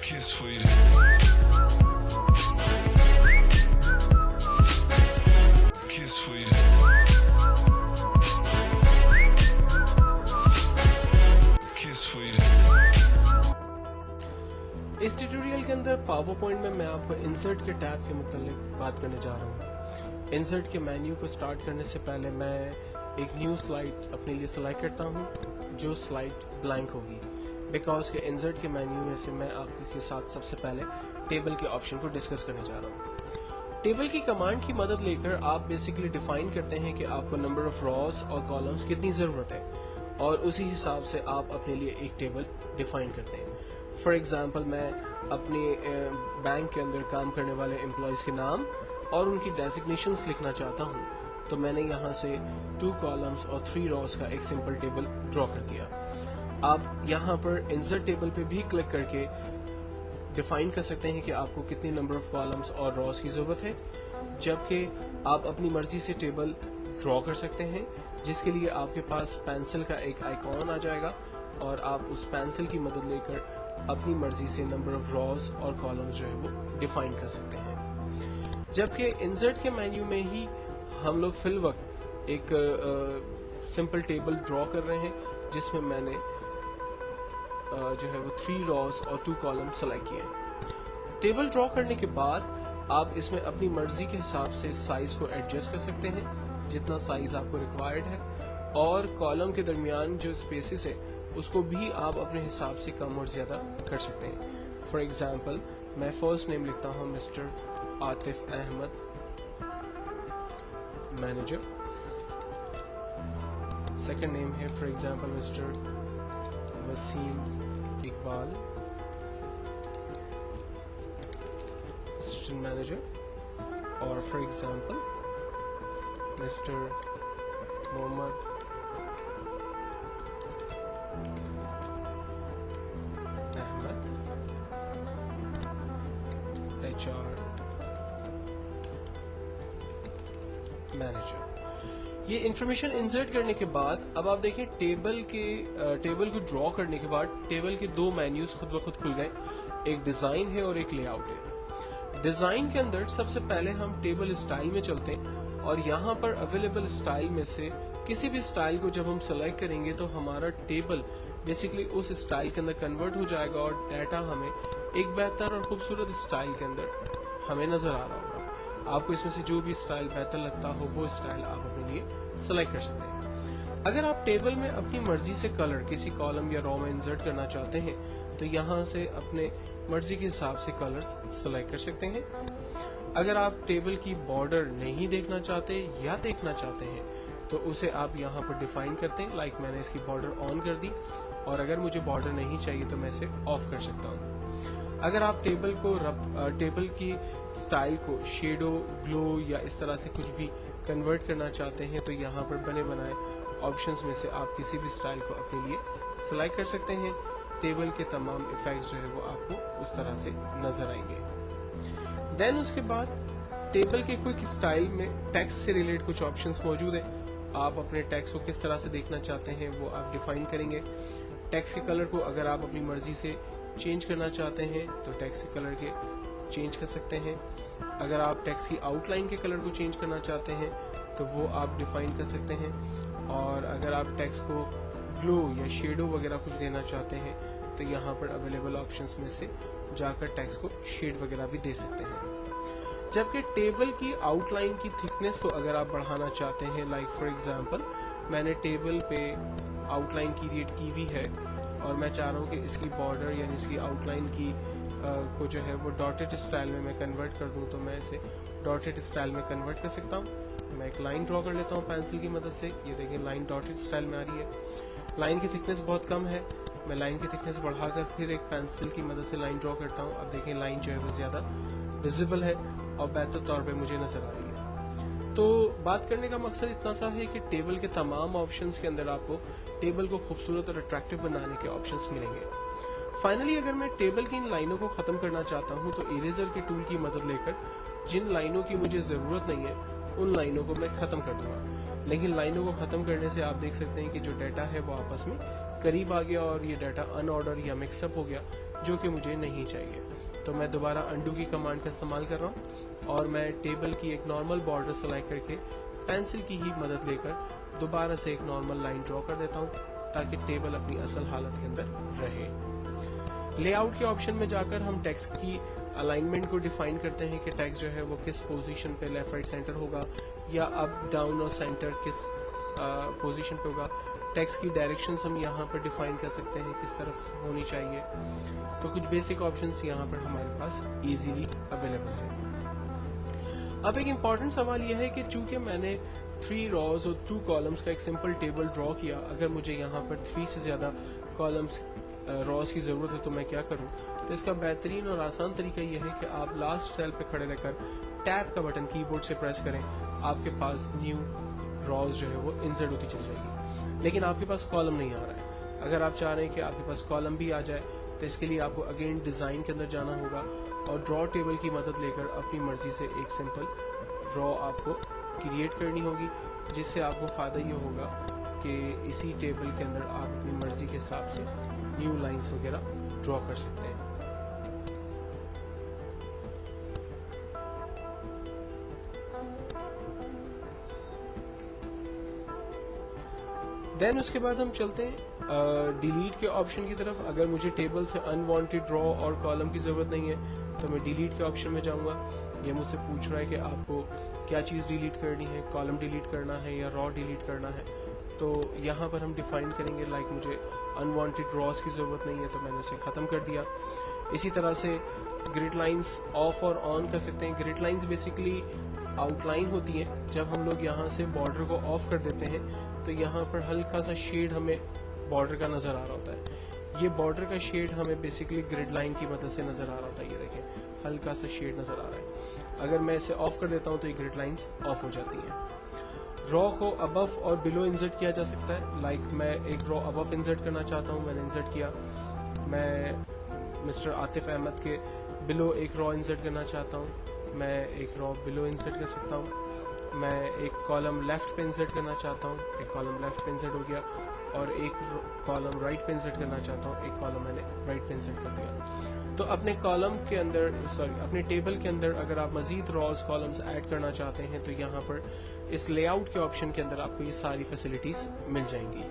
kiss for you. Kiss for you. Kiss for you. इस tutorial के अंदर power point में मैं आपको इंसर्ट के टैब के मुतालिक बात करने जा रहा हूँ। इंसर्ट के मेन्यू को स्टार्ट करने से पहले मैं एक न्यू स्लाइड अपने लिए सिलेक्ट करता हूँ जो स्लाइड ब्लैंक होगी, बिकॉज के इंसर्ट के मेन्यू में से मैं आपके साथ सबसे पहले टेबल के ऑप्शन को डिस्कस करने जा रहा हूँ। टेबल की कमांड की मदद लेकर आप बेसिकली डिफाइन करते हैं कि आपको नंबर ऑफ रॉज और कॉलम्स कितनी ज़रूरत है और उसी हिसाब से आप अपने लिए एक टेबल डिफाइन करते हैं। फॉर एग्जांपल मैं अपने बैंक के अंदर काम करने वाले एम्प्लॉयज़ के नाम और उनकी डेजिग्नेशंस लिखना चाहता हूँ, तो मैंने यहाँ से 2 कॉलम्स और 3 रॉज का एक सिंपल टेबल ड्रॉ कर दिया। आप यहाँ पर इंसर्ट टेबल पे भी क्लिक करके डिफाइन कर सकते हैं कि आपको कितनी नंबर ऑफ कॉलम्स और रॉज की ज़रूरत है, जबकि आप अपनी मर्जी से टेबल ड्रॉ कर सकते हैं, जिसके लिए आपके पास पेंसिल का एक आइकॉन आ जाएगा और आप उस पेंसिल की मदद लेकर अपनी मर्जी से नंबर ऑफ रॉज और कॉलम्स जो है वो डिफाइन कर सकते हैं। जबकि इंसर्ट के मेन्यू में ही हम लोग फिल वक्त एक सिंपल टेबल ड्रॉ कर रहे हैं जिसमें मैंने जो है वो 3 रॉज और 2 कॉलम सेलेक्ट किए हैं। टेबल ड्रॉ करने के बाद आप इसमें अपनी मर्जी के हिसाब से साइज को एडजस्ट कर सकते हैं जितना साइज आपको रिक्वायर्ड है, और कॉलम के दरमियान जो स्पेसेस है उसको भी आप अपने हिसाब से कम और ज़्यादा कर सकते हैं। फॉर एग्जांपल मैं फर्स्ट नेम लिखता हूँ mister Atif Ahmad, manager. Second name है for example mister Wasim Iqbal, assistant manager. और for example mister Mohammad Ahmad, HR manager. ये इंफॉर्मेशन इंसर्ट करने के बाद अब आप देखें टेबल को ड्रॉ करने के बाद टेबल के 2 मेन्यूज खुद ब खुद खुल गए, एक डिजाइन है और एक लेआउट है। डिजाइन के अंदर सबसे पहले हम टेबल स्टाइल में चलते हैं और यहाँ पर अवेलेबल स्टाइल में से किसी भी स्टाइल को जब हम सेलेक्ट करेंगे तो हमारा टेबल बेसिकली उस स्टाइल के अंदर कन्वर्ट हो जाएगा और डाटा हमें एक बेहतर और खूबसूरत स्टाइल के अंदर हमें नजर आ रहा होगा। आपको इसमें से जो भी स्टाइल बेहतर लगता हो वो स्टाइल आप अपने लिए सेलेक्ट कर सकते हैं। अगर आप टेबल में अपनी मर्जी से कलर किसी कॉलम या रो में इंसर्ट करना चाहते हैं तो यहाँ से अपने मर्जी के हिसाब से कलर्स सेलेक्ट कर सकते हैं। अगर आप टेबल की बॉर्डर नहीं देखना चाहते या देखना चाहते हैं तो उसे आप यहाँ पर डिफाइन करते हैं, लाइक मैंने इसकी बॉर्डर ऑन कर दी, और अगर मुझे बॉर्डर नहीं चाहिए तो मैं इसे ऑफ कर सकता हूँ। अगर आप टेबल की स्टाइल को शेडो, ग्लो या इस तरह से कुछ भी कन्वर्ट करना चाहते हैं तो यहाँ पर बने बनाए ऑप्शंस में से आप किसी भी स्टाइल को अपने लिए सिलेक्ट कर सकते हैं। टेबल के तमाम इफेक्ट्स जो है वो आपको उस तरह से नजर आएंगे। देन उसके बाद टेबल के क्विक स्टाइल में टेक्स्ट से रिलेटेड कुछ ऑप्शंस मौजूद हैं। आप अपने टेक्स्ट को किस तरह से देखना चाहते हैं वो आप डिफाइन करेंगे। टेक्स्ट के कलर को अगर आप अपनी मर्जी से चेंज करना चाहते हैं तो टेक्स्ट के कलर के चेंज कर सकते हैं। अगर आप टेक्स्ट की आउटलाइन के कलर को चेंज करना चाहते हैं तो वो आप डिफाइन कर सकते हैं। और अगर आप टेक्स्ट को ग्लो या शेडो वगैरह कुछ देना चाहते हैं तो यहाँ पर अवेलेबल ऑप्शंस में से जाकर टेक्स्ट को शेड वगैरह भी दे सकते हैं। जबकि टेबल की आउटलाइन की थिकनेस को अगर आप बढ़ाना चाहते हैं, लाइक फॉर एग्जांपल मैंने टेबल पे आउटलाइन क्रिएट की हुई है और मैं चाह रहा हूँ कि इसकी बॉर्डर यानी इसकी आउटलाइन की को जो है वो डॉटेड स्टाइल में मैं कन्वर्ट कर दूँ, तो मैं इसे डॉटेड स्टाइल में कन्वर्ट कर सकता हूँ। मैं एक लाइन ड्रॉ कर लेता हूँ पेंसिल की मदद से। ये देखिए लाइन डॉटेड स्टाइल में आ रही है। लाइन की थिकनेस बहुत कम है, मैं लाइन की थिकनेस बढ़ाकर फिर एक पेंसिल की मदद से लाइन ड्रॉ करता हूँ। अब देखिए लाइन जो है वो ज़्यादा विजिबल है और बेहतर तौर पे मुझे नजर आ रही है। तो बात करने का मकसद इतना सा है कि टेबल के तमाम ऑप्शंस के अंदर आपको टेबल को खूबसूरत और अट्रैक्टिव बनाने के ऑप्शंस मिलेंगे। फाइनली अगर मैं टेबल की इन लाइनों को खत्म करना चाहता हूं तो इरेजर के टूल की मदद लेकर जिन लाइनों की मुझे जरूरत नहीं है उन लाइनों को मैं खत्म कर दूंगा। लेकिन लाइनों को खत्म करने से आप देख सकते हैं कि जो डाटा है वो आपस में करीब आ गया और ये डाटा अनऑर्डर या मिक्सअप हो गया, जो कि मुझे नहीं चाहिए। तो मैं दोबारा अंडू की कमांड का इस्तेमाल कर रहा हूँ और मैं टेबल की एक नॉर्मल बॉर्डर सेलेक्ट करके पेंसिल की ही मदद लेकर दोबारा से एक नॉर्मल लाइन ड्रॉ कर देता हूँ ताकि टेबल अपनी असल हालत के अंदर रहे। लेआउट के ऑप्शन में जाकर हम टेक्स्ट की अलाइनमेंट को डिफाइन करते हैं कि टेक्स्ट जो है वो किस पोजीशन पे लेफ्ट राइट सेंटर होगा या अप डाउन और सेंटर किस पोजीशन पे होगा। टेक्स्ट की डायरेक्शंस हम यहाँ पर डिफाइन कर सकते हैं किस तरफ होनी चाहिए। तो कुछ बेसिक ऑप्शंस यहाँ पर हमारे पास इजीली अवेलेबल है। अब एक इम्पॉर्टेंट सवाल यह है कि चूंकि मैंने 3 रॉज और 2 कॉलम्स का एक सिंपल टेबल ड्रॉ किया, अगर मुझे यहाँ पर 3 से ज़्यादा कॉलम्स रॉज की ज़रूरत है तो मैं क्या करूँ? तो इसका बेहतरीन और आसान तरीका यह है कि आप लास्ट सेल पे खड़े रहकर टैब का बटन कीबोर्ड से प्रेस करें, आपके पास न्यू रॉज जो है वो इंसर्ट होती चली जाएगी। लेकिन आपके पास कॉलम नहीं आ रहा है। अगर आप चाह रहे हैं कि आपके पास कॉलम भी आ जाए तो इसके लिए आपको अगेन डिज़ाइन के अंदर जाना होगा और ड्रॉ टेबल की मदद लेकर अपनी मर्जी से एक सिंपल ड्रॉ आपको क्रिएट करनी होगी, जिससे आपको फ़ायदा ये होगा कि इसी टेबल के अंदर आप अपनी मर्जी के हिसाब से न्यू लाइंस वगैरह ड्रॉ कर सकते हैं। देन उसके बाद हम चलते हैं डिलीट के ऑप्शन की तरफ। अगर मुझे टेबल से अनवांटेड ड्रॉ और कॉलम की ज़रूरत नहीं है तो मैं डिलीट के ऑप्शन में जाऊंगा। ये मुझसे पूछ रहा है कि आपको क्या चीज़ डिलीट करनी है, कॉलम डिलीट करना है या रॉ डिलीट करना है। तो यहाँ पर हम डिफाइन करेंगे लाइक मुझे अनवांटेड रॉस की ज़रूरत नहीं है तो मैंने उसे ख़त्म कर दिया। इसी तरह से ग्रिड लाइंस ऑफ और ऑन कर सकते हैं। ग्रिड लाइंस बेसिकली आउटलाइन होती हैं। जब हम लोग यहाँ से बॉर्डर को ऑफ कर देते हैं तो यहाँ पर हल्का सा शेड हमें बॉर्डर का नज़र आ रहा होता है। ये बॉर्डर का शेड हमें बेसिकली ग्रिड लाइन की मदद से नज़र आ रहा होता है। ये देखें हल्का सा शेड नज़र आ रहा है। अगर मैं इसे ऑफ कर देता हूँ तो ये ग्रिड लाइंस ऑफ हो जाती हैं। रॉ को अबव और बिलो इंसर्ट किया जा सकता है। लाइक मैं एक रॉ अबव इंसर्ट करना चाहता हूँ, मैंने इंसर्ट किया। मैं मिस्टर आतिफ अहमद के बिलो एक रॉ इंसर्ट करना चाहता हूँ, मैं एक रॉ बिलो इंसर्ट कर सकता हूँ। मैं एक कॉलम लेफ्ट पे इंसर्ट करना चाहता हूँ, एक कॉलम लेफ्ट पे इंसर्ट हो गया। और एक कॉलम राइट पे इंसर्ट करना चाहता हूँ, एक कॉलम मैंने राइट पे इंसर्ट कर दिया। तो अपने कॉलम के अंदर अपने टेबल के अंदर अगर आप मजीद रॉज कॉलम्स ऐड करना चाहते हैं तो यहाँ पर इस लेआउट के ऑप्शन के अंदर आपको ये सारी फैसिलिटीज मिल जाएंगी।